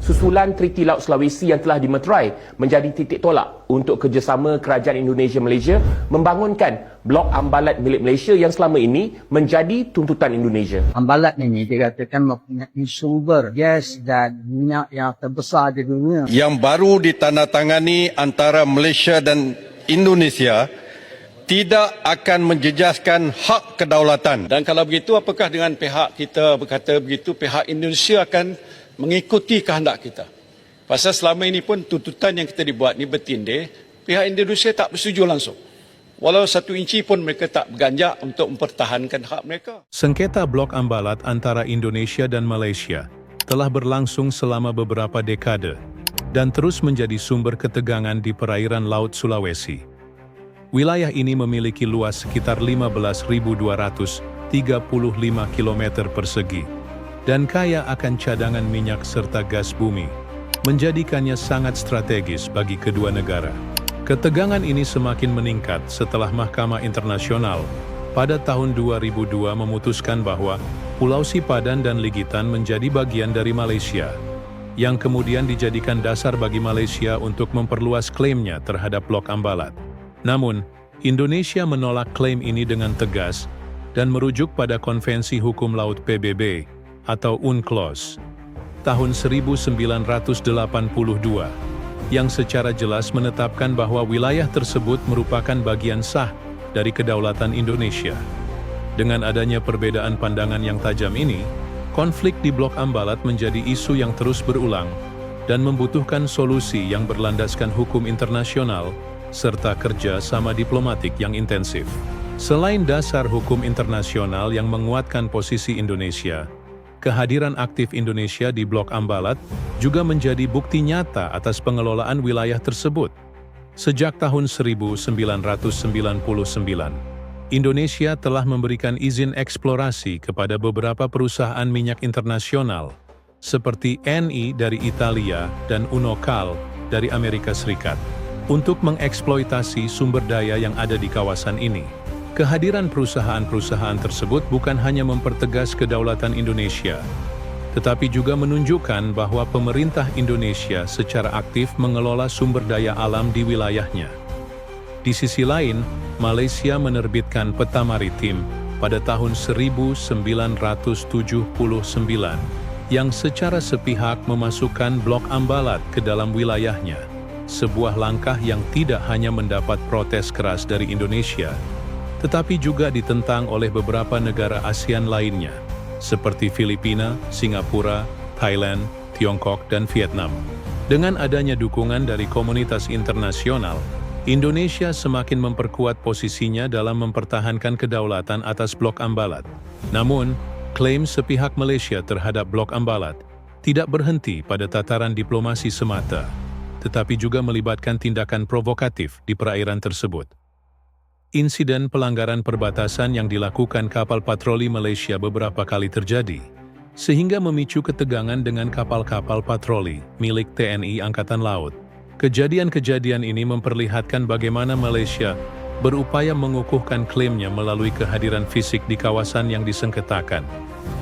Susulan Treaty Laut Sulawesi yang telah dimeterai menjadi titik tolak untuk kerjasama kerajaan Indonesia-Malaysia membangunkan blok Ambalat milik Malaysia yang selama ini menjadi tuntutan Indonesia. Ambalat ini dikatakan mempunyai sumber gas dan minyak yang terbesar di dunia. Yang baru ditandatangani antara Malaysia dan Indonesia tidak akan menjejaskan hak kedaulatan. Dan kalau begitu, apakah dengan pihak kita berkata begitu, pihak Indonesia akan mengikuti kehendak kita? Pasal selama ini pun tuntutan yang kita dibuat ni bertindih, pihak Indonesia tak bersetuju langsung. Walau 1 inci pun mereka tak berganjak untuk mempertahankan hak mereka. Sengketa blok Ambalat antara Indonesia dan Malaysia telah berlangsung selama beberapa dekade dan terus menjadi sumber ketegangan di perairan Laut Sulawesi. Wilayah ini memiliki luas sekitar 15.235 km persegi dan kaya akan cadangan minyak serta gas bumi, menjadikannya sangat strategis bagi kedua negara. Ketegangan ini semakin meningkat setelah Mahkamah Internasional pada tahun 2002 memutuskan bahwa Pulau Sipadan dan Ligitan menjadi bagian dari Malaysia, yang kemudian dijadikan dasar bagi Malaysia untuk memperluas klaimnya terhadap blok Ambalat. Namun, Indonesia menolak klaim ini dengan tegas dan merujuk pada Konvensi Hukum Laut PBB atau UNCLOS tahun 1982 yang secara jelas menetapkan bahwa wilayah tersebut merupakan bagian sah dari kedaulatan Indonesia. Dengan adanya perbedaan pandangan yang tajam ini, konflik di blok Ambalat menjadi isu yang terus berulang dan membutuhkan solusi yang berlandaskan hukum internasional serta kerja sama diplomatik yang intensif. Selain dasar hukum internasional yang menguatkan posisi Indonesia, kehadiran aktif Indonesia di blok Ambalat juga menjadi bukti nyata atas pengelolaan wilayah tersebut. Sejak tahun 1999, Indonesia telah memberikan izin eksplorasi kepada beberapa perusahaan minyak internasional, seperti Eni dari Italia dan Unocal dari Amerika Serikat, untuk mengeksploitasi sumber daya yang ada di kawasan ini. Kehadiran perusahaan-perusahaan tersebut bukan hanya mempertegas kedaulatan Indonesia, tetapi juga menunjukkan bahwa pemerintah Indonesia secara aktif mengelola sumber daya alam di wilayahnya. Di sisi lain, Malaysia menerbitkan peta maritim pada tahun 1979 yang secara sepihak memasukkan blok Ambalat ke dalam wilayahnya, sebuah langkah yang tidak hanya mendapat protes keras dari Indonesia, tetapi juga ditentang oleh beberapa negara ASEAN lainnya, seperti Filipina, Singapura, Thailand, Tiongkok, dan Vietnam. Dengan adanya dukungan dari komunitas internasional, Indonesia semakin memperkuat posisinya dalam mempertahankan kedaulatan atas blok Ambalat. Namun, klaim sepihak Malaysia terhadap blok Ambalat tidak berhenti pada tataran diplomasi semata, tetapi juga melibatkan tindakan provokatif di perairan tersebut. Insiden pelanggaran perbatasan yang dilakukan kapal patroli Malaysia beberapa kali terjadi, sehingga memicu ketegangan dengan kapal-kapal patroli milik TNI Angkatan Laut. Kejadian-kejadian ini memperlihatkan bagaimana Malaysia berupaya mengukuhkan klaimnya melalui kehadiran fisik di kawasan yang disengketakan.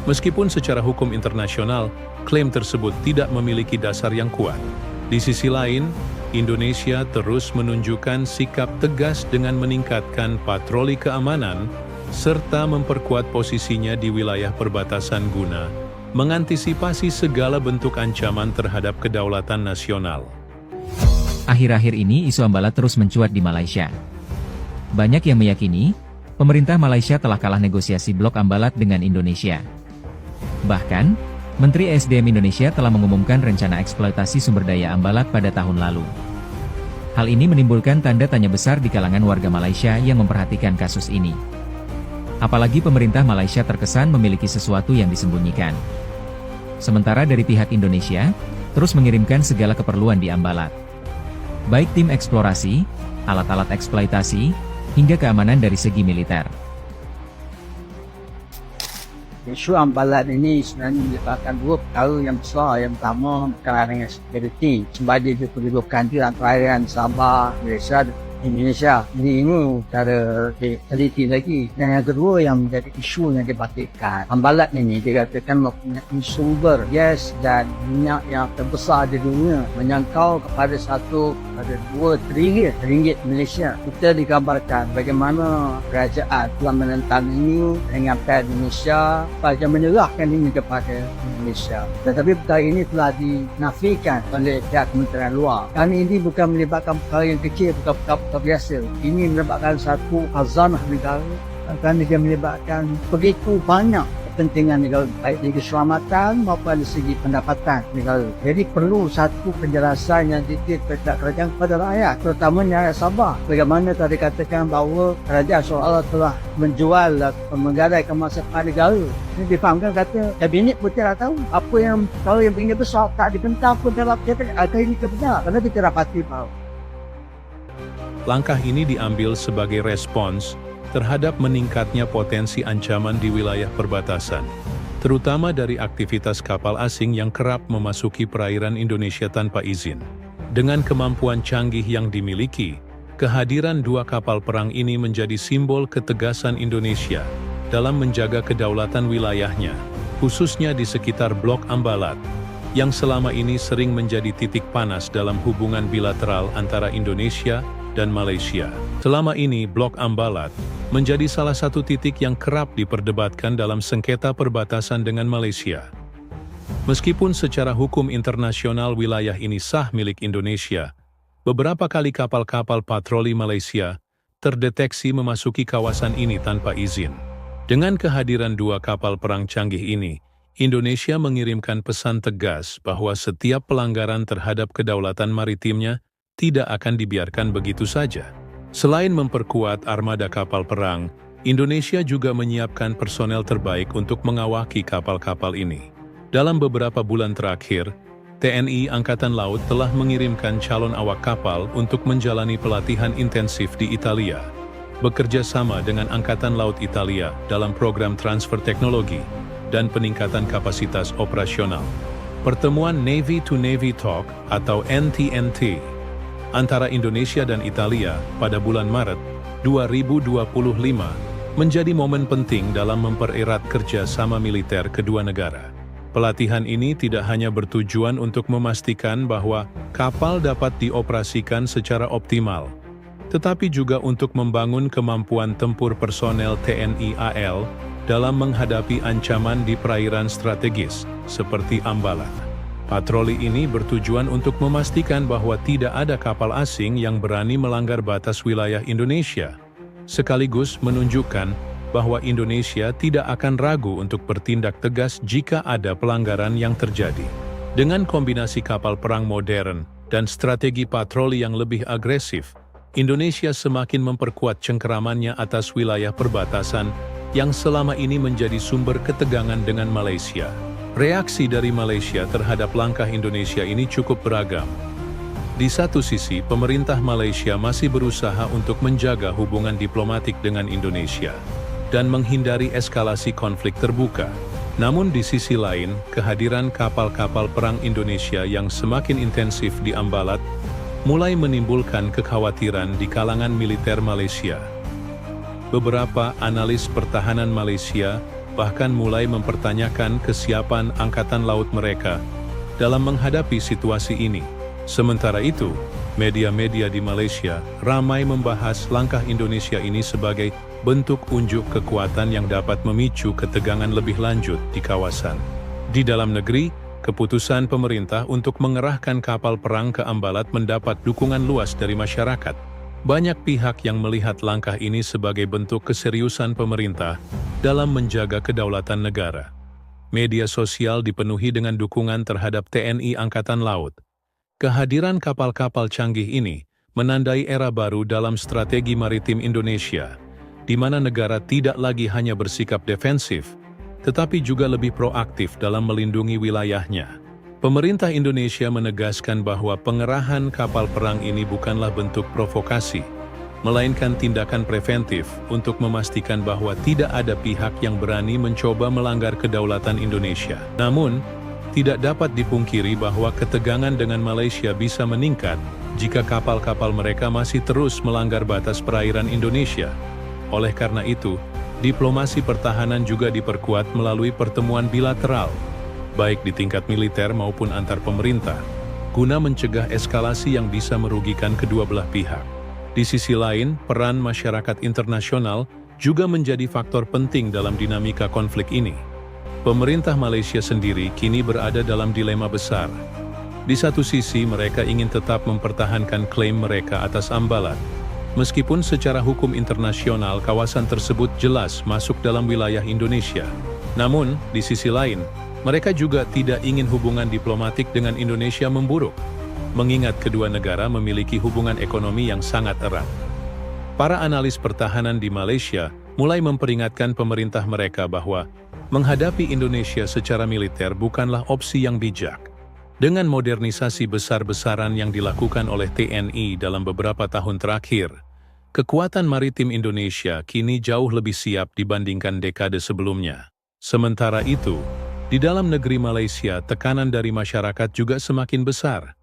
Meskipun secara hukum internasional, klaim tersebut tidak memiliki dasar yang kuat. Di sisi lain, Indonesia terus menunjukkan sikap tegas dengan meningkatkan patroli keamanan serta memperkuat posisinya di wilayah perbatasan guna mengantisipasi segala bentuk ancaman terhadap kedaulatan nasional. Akhir-akhir ini isu Ambalat terus mencuat di Malaysia. Banyak yang meyakini, pemerintah Malaysia telah kalah negosiasi blok Ambalat dengan Indonesia. Bahkan, Menteri SDM Indonesia telah mengumumkan rencana eksploitasi sumber daya Ambalat pada tahun lalu. Hal ini menimbulkan tanda tanya besar di kalangan warga Malaysia yang memperhatikan kasus ini. Apalagi pemerintah Malaysia terkesan memiliki sesuatu yang disembunyikan. Sementara dari pihak Indonesia, terus mengirimkan segala keperluan di Ambalat. Baik tim eksplorasi, alat-alat eksploitasi, hingga keamanan dari segi militer. Isu Ambalat ini sebenarnya menyebabkan dua perkara yang besar. Yang pertama berkaitan dengan security, sebab dia kedudukan di perairan Sabah, Malaysia Indonesia. Jadi ini cara teliti lagi. Dan yang kedua yang menjadi isu yang dibatikkan, Ambalat ini dikatakan mempunyai sumber gas dan minyak yang terbesar di dunia, menjangkau kepada 2 trilion ringgit Malaysia. Kita digambarkan bagaimana kerajaan telah menentang ini dengan pihak Indonesia supaya menyerahkan ini kepada Indonesia. Tetapi perkara ini telah dinafikan oleh pihak Kementerian Luar. Kerana ini bukan melibatkan perkara yang kecil, bukan perkara biasa. Ini melibatkan satu khazanah negara, kerana dia melibatkan begitu banyak kepentingan negara, baik dari keselamatan maupun dari segi pendapatan negara. Jadi perlu satu penjelasan yang detail kepada kerajaan kepada rakyat, terutamanya rakyat Sabah. Bagaimana tadi katakan bahawa kerajaan seolah-olah telah menjual atau menggadaikan masa depan negara. Ini difahamkan kata kabinet pun tidak tahu apa yang kalau yang begini besar tak dibentang pun dalam kata ini kebenar kerana kita dapati bahawa Langkah ini diambil sebagai respons terhadap meningkatnya potensi ancaman di wilayah perbatasan, terutama dari aktivitas kapal asing yang kerap memasuki perairan Indonesia tanpa izin. Dengan kemampuan canggih yang dimiliki, kehadiran 2 kapal perang ini menjadi simbol ketegasan Indonesia dalam menjaga kedaulatan wilayahnya, khususnya di sekitar Blok Ambalat, yang selama ini sering menjadi titik panas dalam hubungan bilateral antara Indonesia dan Malaysia. Selama ini, Blok Ambalat menjadi salah satu titik yang kerap diperdebatkan dalam sengketa perbatasan dengan Malaysia. Meskipun secara hukum internasional wilayah ini sah milik Indonesia, beberapa kali kapal-kapal patroli Malaysia terdeteksi memasuki kawasan ini tanpa izin. Dengan kehadiran 2 kapal perang canggih ini, Indonesia mengirimkan pesan tegas bahwa setiap pelanggaran terhadap kedaulatan maritimnya tidak akan dibiarkan begitu saja. Selain memperkuat armada kapal perang, Indonesia juga menyiapkan personel terbaik untuk mengawaki kapal-kapal ini. Dalam beberapa bulan terakhir, TNI Angkatan Laut telah mengirimkan calon awak kapal untuk menjalani pelatihan intensif di Italia, bekerja sama dengan Angkatan Laut Italia dalam program transfer teknologi dan peningkatan kapasitas operasional. Pertemuan Navy to Navy Talk atau NTNT antara Indonesia dan Italia pada bulan Maret 2025 menjadi momen penting dalam mempererat kerjasama militer kedua negara. Pelatihan ini tidak hanya bertujuan untuk memastikan bahwa kapal dapat dioperasikan secara optimal, tetapi juga untuk membangun kemampuan tempur personel TNI AL dalam menghadapi ancaman di perairan strategis seperti Ambalat. Patroli ini bertujuan untuk memastikan bahwa tidak ada kapal asing yang berani melanggar batas wilayah Indonesia, sekaligus menunjukkan bahwa Indonesia tidak akan ragu untuk bertindak tegas jika ada pelanggaran yang terjadi. Dengan kombinasi kapal perang modern dan strategi patroli yang lebih agresif, Indonesia semakin memperkuat cengkeramannya atas wilayah perbatasan yang selama ini menjadi sumber ketegangan dengan Malaysia. Reaksi dari Malaysia terhadap langkah Indonesia ini cukup beragam. Di satu sisi, pemerintah Malaysia masih berusaha untuk menjaga hubungan diplomatik dengan Indonesia dan menghindari eskalasi konflik terbuka. Namun di sisi lain, kehadiran kapal-kapal perang Indonesia yang semakin intensif di Ambalat mulai menimbulkan kekhawatiran di kalangan militer Malaysia. Beberapa analis pertahanan Malaysia bahkan mulai mempertanyakan kesiapan angkatan laut mereka dalam menghadapi situasi ini. Sementara itu, media-media di Malaysia ramai membahas langkah Indonesia ini sebagai bentuk unjuk kekuatan yang dapat memicu ketegangan lebih lanjut di kawasan. Di dalam negeri, keputusan pemerintah untuk mengerahkan kapal perang ke Ambalat mendapat dukungan luas dari masyarakat. Banyak pihak yang melihat langkah ini sebagai bentuk keseriusan pemerintah dalam menjaga kedaulatan negara. Media sosial dipenuhi dengan dukungan terhadap TNI Angkatan Laut. Kehadiran kapal-kapal canggih ini menandai era baru dalam strategi maritim Indonesia, di mana negara tidak lagi hanya bersikap defensif, tetapi juga lebih proaktif dalam melindungi wilayahnya. Pemerintah Indonesia menegaskan bahwa pengerahan kapal perang ini bukanlah bentuk provokasi, melainkan tindakan preventif untuk memastikan bahwa tidak ada pihak yang berani mencoba melanggar kedaulatan Indonesia. Namun, tidak dapat dipungkiri bahwa ketegangan dengan Malaysia bisa meningkat jika kapal-kapal mereka masih terus melanggar batas perairan Indonesia. Oleh karena itu, diplomasi pertahanan juga diperkuat melalui pertemuan bilateral, baik di tingkat militer maupun antar pemerintah, guna mencegah eskalasi yang bisa merugikan kedua belah pihak. Di sisi lain, peran masyarakat internasional juga menjadi faktor penting dalam dinamika konflik ini. Pemerintah Malaysia sendiri kini berada dalam dilema besar. Di satu sisi, mereka ingin tetap mempertahankan klaim mereka atas Ambalat, meskipun secara hukum internasional kawasan tersebut jelas masuk dalam wilayah Indonesia. Namun, di sisi lain, mereka juga tidak ingin hubungan diplomatik dengan Indonesia memburuk, mengingat kedua negara memiliki hubungan ekonomi yang sangat erat. Para analis pertahanan di Malaysia mulai memperingatkan pemerintah mereka bahwa menghadapi Indonesia secara militer bukanlah opsi yang bijak. Dengan modernisasi besar-besaran yang dilakukan oleh TNI dalam beberapa tahun terakhir, kekuatan maritim Indonesia kini jauh lebih siap dibandingkan dekade sebelumnya. Sementara itu, di dalam negeri Malaysia, tekanan dari masyarakat juga semakin besar.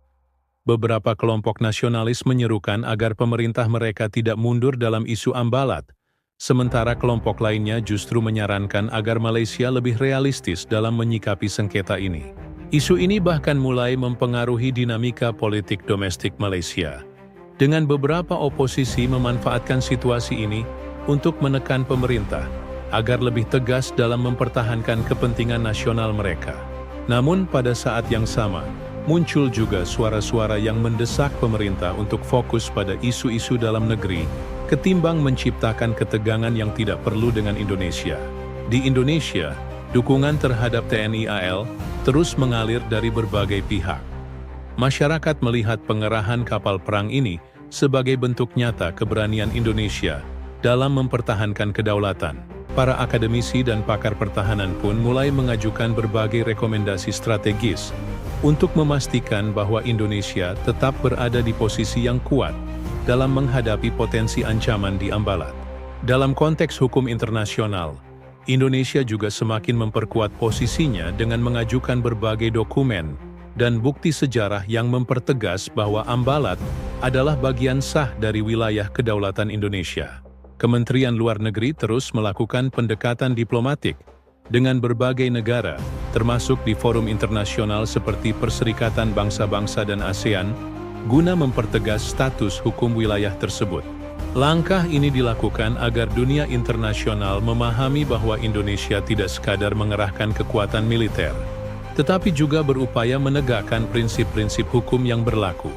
Beberapa kelompok nasionalis menyerukan agar pemerintah mereka tidak mundur dalam isu Ambalat, sementara kelompok lainnya justru menyarankan agar Malaysia lebih realistis dalam menyikapi sengketa ini. Isu ini bahkan mulai mempengaruhi dinamika politik domestik Malaysia, dengan beberapa oposisi memanfaatkan situasi ini untuk menekan pemerintah agar lebih tegas dalam mempertahankan kepentingan nasional mereka. Namun pada saat yang sama, muncul juga suara-suara yang mendesak pemerintah untuk fokus pada isu-isu dalam negeri, ketimbang menciptakan ketegangan yang tidak perlu dengan Indonesia. Di Indonesia, dukungan terhadap TNI AL terus mengalir dari berbagai pihak. Masyarakat melihat pengerahan kapal perang ini sebagai bentuk nyata keberanian Indonesia dalam mempertahankan kedaulatan. Para akademisi dan pakar pertahanan pun mulai mengajukan berbagai rekomendasi strategis untuk memastikan bahwa Indonesia tetap berada di posisi yang kuat dalam menghadapi potensi ancaman di Ambalat. Dalam konteks hukum internasional, Indonesia juga semakin memperkuat posisinya dengan mengajukan berbagai dokumen dan bukti sejarah yang mempertegas bahwa Ambalat adalah bagian sah dari wilayah kedaulatan Indonesia. Kementerian Luar Negeri terus melakukan pendekatan diplomatik dengan berbagai negara, termasuk di forum internasional seperti Perserikatan Bangsa-Bangsa dan ASEAN, guna mempertegas status hukum wilayah tersebut. Langkah ini dilakukan agar dunia internasional memahami bahwa Indonesia tidak sekadar mengerahkan kekuatan militer, tetapi juga berupaya menegakkan prinsip-prinsip hukum yang berlaku.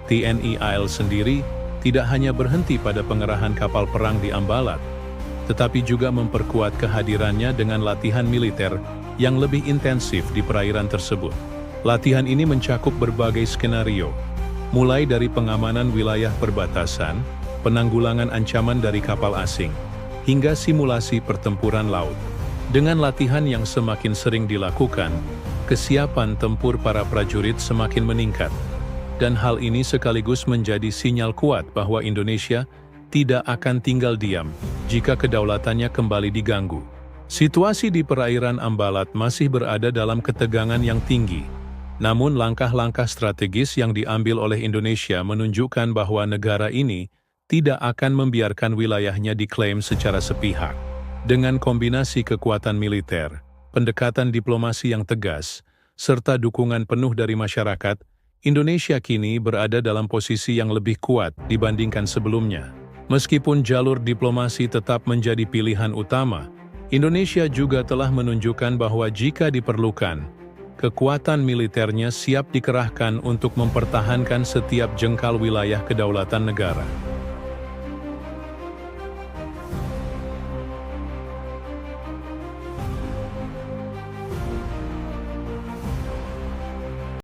TNI AL sendiri tidak hanya berhenti pada pengerahan kapal perang di Ambalat, tetapi juga memperkuat kehadirannya dengan latihan militer yang lebih intensif di perairan tersebut. Latihan ini mencakup berbagai skenario, mulai dari pengamanan wilayah perbatasan, penanggulangan ancaman dari kapal asing, hingga simulasi pertempuran laut. Dengan latihan yang semakin sering dilakukan, kesiapan tempur para prajurit semakin meningkat, dan hal ini sekaligus menjadi sinyal kuat bahwa Indonesia tidak akan tinggal diam jika kedaulatannya kembali diganggu. Situasi di perairan Ambalat masih berada dalam ketegangan yang tinggi, namun langkah-langkah strategis yang diambil oleh Indonesia menunjukkan bahwa negara ini tidak akan membiarkan wilayahnya diklaim secara sepihak. Dengan kombinasi kekuatan militer, pendekatan diplomasi yang tegas, serta dukungan penuh dari masyarakat, Indonesia kini berada dalam posisi yang lebih kuat dibandingkan sebelumnya. Meskipun jalur diplomasi tetap menjadi pilihan utama, Indonesia juga telah menunjukkan bahwa jika diperlukan, kekuatan militernya siap dikerahkan untuk mempertahankan setiap jengkal wilayah kedaulatan negara.